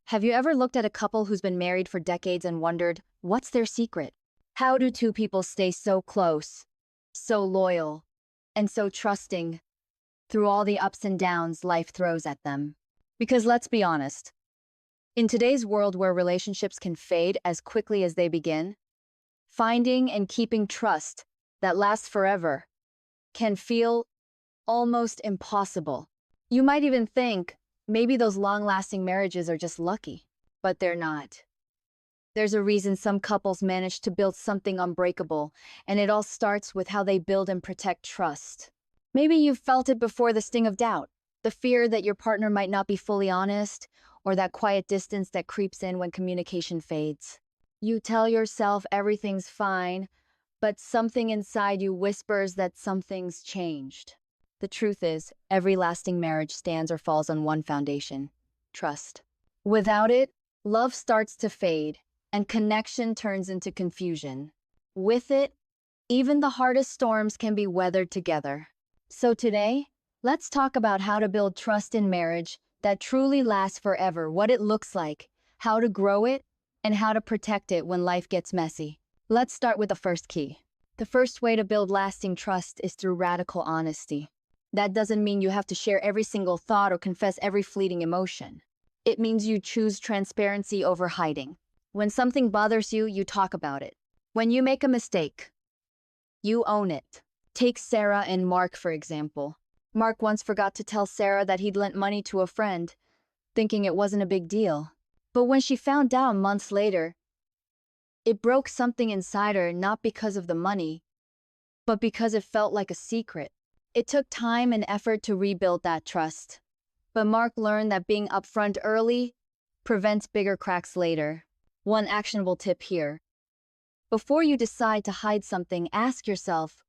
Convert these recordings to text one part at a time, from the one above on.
Have you ever looked at a couple who's been married for decades and wondered, what's their secret? How do two people stay so close, so loyal, and so trusting through all the ups and downs life throws at them? Because let's be honest, in today's world where relationships can fade as quickly as they begin, finding and keeping trust that lasts forever can feel almost impossible. You might even think maybe those long-lasting marriages are just lucky, but they're not. There's a reason some couples manage to build something unbreakable, and it all starts with how they build and protect trust. Maybe you've felt it before: the sting of doubt, the fear that your partner might not be fully honest, or that quiet distance that creeps in when communication fades. You tell yourself everything's fine, but something inside you whispers that something's changed. The truth is, every lasting marriage stands or falls on one foundation: trust. Without it, love starts to fade, and connection turns into confusion. With it, even the hardest storms can be weathered together. So today, let's talk about how to build trust in marriage that truly lasts forever, what it looks like, how to grow it, and how to protect it when life gets messy. Let's start with the first key. The first way to build lasting trust is through radical honesty. That doesn't mean you have to share every single thought or confess every fleeting emotion. It means you choose transparency over hiding. When something bothers you, you talk about it. When you make a mistake, you own it. Take Sarah and Mark, for example. Mark once forgot to tell Sarah that he'd lent money to a friend, thinking it wasn't a big deal. But when she found out months later, it broke something inside her, not because of the money, but because it felt like a secret. It took time and effort to rebuild that trust. But Mark learned that being upfront early prevents bigger cracks later. One actionable tip here: before you decide to hide something, ask yourself,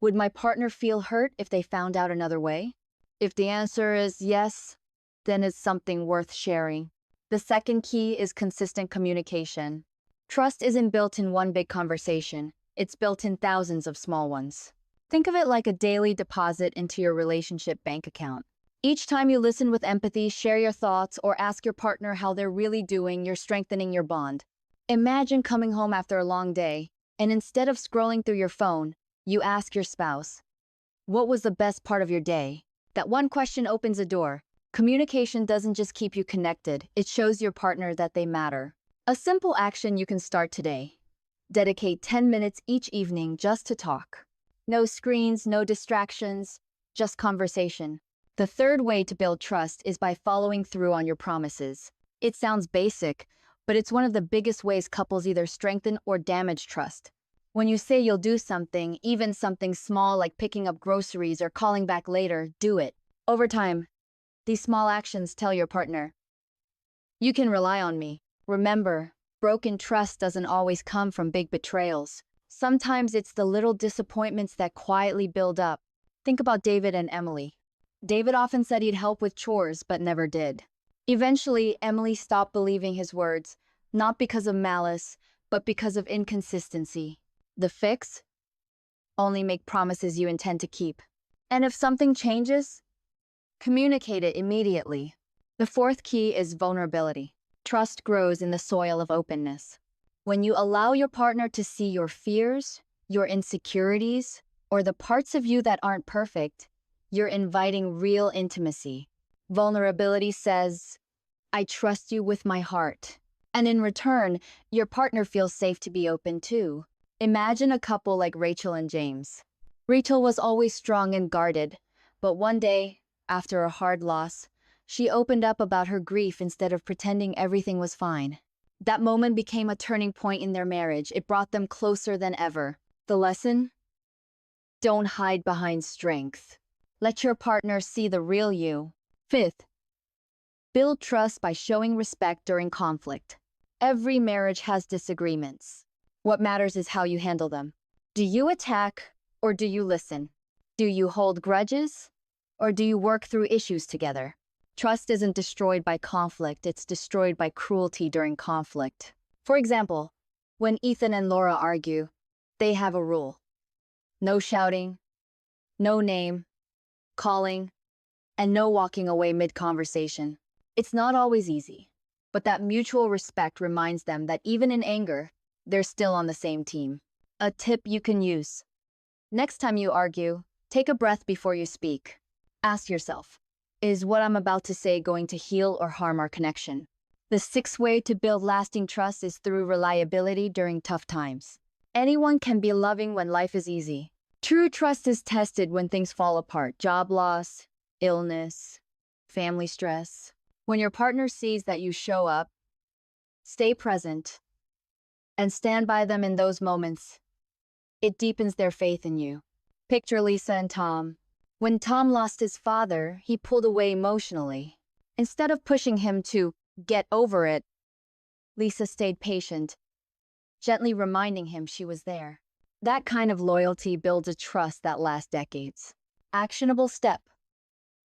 would my partner feel hurt if they found out another way? If the answer is yes, then it's something worth sharing. The second key is consistent communication. Trust isn't built in one big conversation. It's built in thousands of small ones. Think of it like a daily deposit into your relationship bank account. Each time you listen with empathy, share your thoughts, or ask your partner how they're really doing, you're strengthening your bond. Imagine coming home after a long day, and instead of scrolling through your phone, you ask your spouse, "What was the best part of your day?" That one question opens a door. Communication doesn't just keep you connected, it shows your partner that they matter. A simple action you can start today: dedicate 10 minutes each evening just to talk. No screens, no distractions, just conversation. The third way to build trust is by following through on your promises. It sounds basic, but it's one of the biggest ways couples either strengthen or damage trust. When you say you'll do something, even something small like picking up groceries or calling back later, do it. Over time, these small actions tell your partner, "You can rely on me." Remember, broken trust doesn't always come from big betrayals. Sometimes it's the little disappointments that quietly build up. Think about David and Emily. David often said he'd help with chores, but never did. Eventually, Emily stopped believing his words, not because of malice, but because of inconsistency. The fix? Only make promises you intend to keep. And if something changes, communicate it immediately. The fourth key is vulnerability. Trust grows in the soil of openness. When you allow your partner to see your fears, your insecurities, or the parts of you that aren't perfect, you're inviting real intimacy. Vulnerability says, "I trust you with my heart." And in return, your partner feels safe to be open too. Imagine a couple like Rachel and James. Rachel was always strong and guarded, but one day, after a hard loss, she opened up about her grief instead of pretending everything was fine. That moment became a turning point in their marriage. It brought them closer than ever. The lesson? Don't hide behind strength. Let your partner see the real you. Fifth, build trust by showing respect during conflict. Every marriage has disagreements. What matters is how you handle them. Do you attack or do you listen? Do you hold grudges or do you work through issues together? Trust isn't destroyed by conflict, it's destroyed by cruelty during conflict. For example, when Ethan and Laura argue, they have a rule: no shouting, no name calling, and no walking away mid-conversation. It's not always easy, but that mutual respect reminds them that even in anger, they're still on the same team. A tip you can use. Next time you argue, take a breath before you speak. Ask yourself, is what I'm about to say going to heal or harm our connection? The sixth way to build lasting trust is through reliability during tough times. Anyone can be loving when life is easy. True trust is tested when things fall apart: job loss, illness, family stress. When your partner sees that you show up, stay present, and stand by them in those moments, it deepens their faith in you. Picture Lisa and Tom. When Tom lost his father, he pulled away emotionally. Instead of pushing him to get over it, Lisa stayed patient, gently reminding him she was there. That kind of loyalty builds a trust that lasts decades. Actionable step.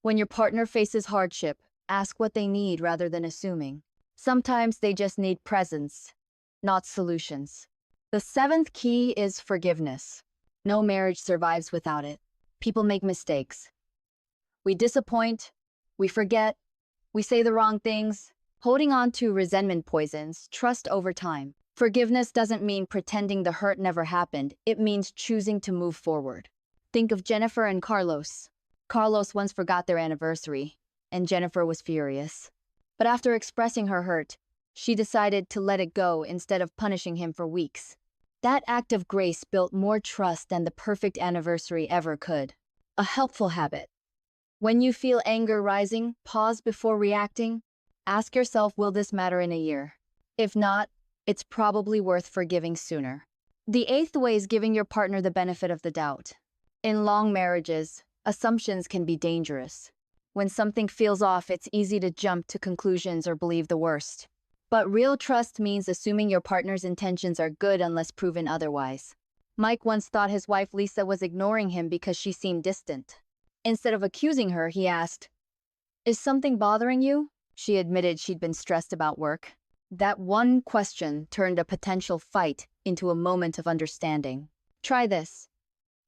When your partner faces hardship, ask what they need rather than assuming. Sometimes they just need presence, not solutions. The seventh key is forgiveness. No marriage survives without it. People make mistakes. We disappoint, we forget, we say the wrong things. Holding on to resentment poisons trust over time. Forgiveness doesn't mean pretending the hurt never happened. It means choosing to move forward. Think of Jennifer and Carlos. Carlos once forgot their anniversary, and Jennifer was furious. But after expressing her hurt, she decided to let it go instead of punishing him for weeks. That act of grace built more trust than the perfect anniversary ever could. A helpful habit. When you feel anger rising, pause before reacting. Ask yourself, will this matter in a year? If not, it's probably worth forgiving sooner. The eighth way is giving your partner the benefit of the doubt. In long marriages, assumptions can be dangerous. When something feels off, it's easy to jump to conclusions or believe the worst. But real trust means assuming your partner's intentions are good unless proven otherwise. Mike once thought his wife Lisa was ignoring him because she seemed distant. Instead of accusing her, he asked, "Is something bothering you?" She admitted she'd been stressed about work. That one question turned a potential fight into a moment of understanding. Try this.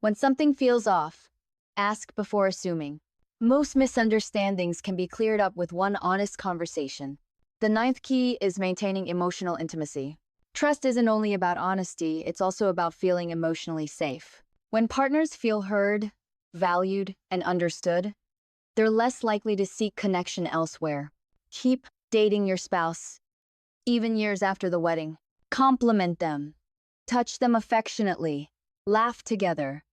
When something feels off, ask before assuming. Most misunderstandings can be cleared up with one honest conversation. The ninth key is maintaining emotional intimacy. Trust isn't only about honesty, it's also about feeling emotionally safe. When partners feel heard, valued, and understood, they're less likely to seek connection elsewhere. Keep dating your spouse, even years after the wedding. Compliment them. Touch them affectionately. Laugh together.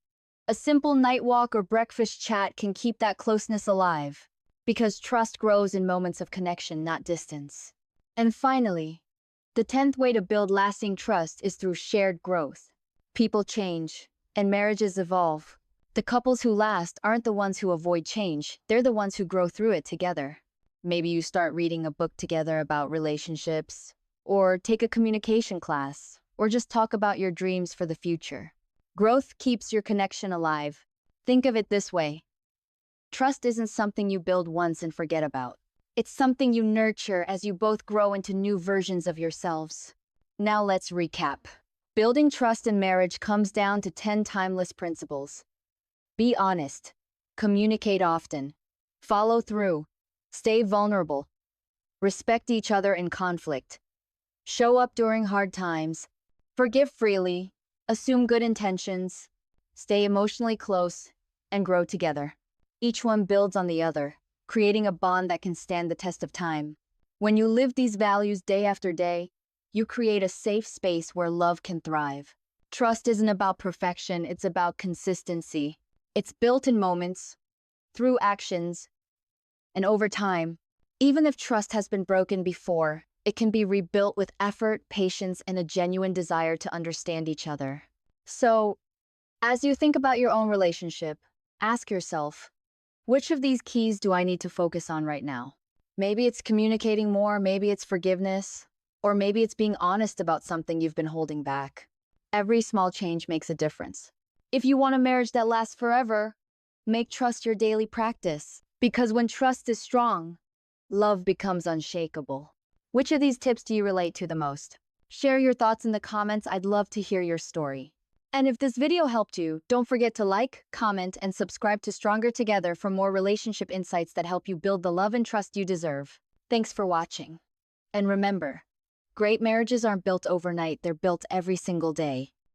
A simple night walk or breakfast chat can keep that closeness alive, because trust grows in moments of connection, not distance. And finally, the 10th way to build lasting trust is through shared growth. People change, and marriages evolve. The couples who last aren't the ones who avoid change, they're the ones who grow through it together. Maybe you start reading a book together about relationships, or take a communication class, or just talk about your dreams for the future. Growth keeps your connection alive. Think of it this way. Trust isn't something you build once and forget about. It's something you nurture as you both grow into new versions of yourselves. Now let's recap. Building trust in marriage comes down to 10 timeless principles. Be honest. Communicate often. Follow through. Stay vulnerable. Respect each other in conflict. Show up during hard times. Forgive freely. Assume good intentions. Stay emotionally close and grow together. Each one builds on the other, creating a bond that can stand the test of time. When you live these values day after day, you create a safe space where love can thrive. Trust isn't about perfection, it's about consistency. It's built in moments, through actions, and over time. Even if trust has been broken before, it can be rebuilt with effort, patience, and a genuine desire to understand each other. So, as you think about your own relationship, ask yourself, which of these keys do I need to focus on right now? Maybe it's communicating more, maybe it's forgiveness, or maybe it's being honest about something you've been holding back. Every small change makes a difference. If you want a marriage that lasts forever, make trust your daily practice. Because when trust is strong, love becomes unshakable. Which of these tips do you relate to the most? Share your thoughts in the comments. I'd love to hear your story. And if this video helped you, don't forget to like, comment, and subscribe to Stronger Together for more relationship insights that help you build the love and trust you deserve. Thanks for watching. And remember, great marriages aren't built overnight, they're built every single day.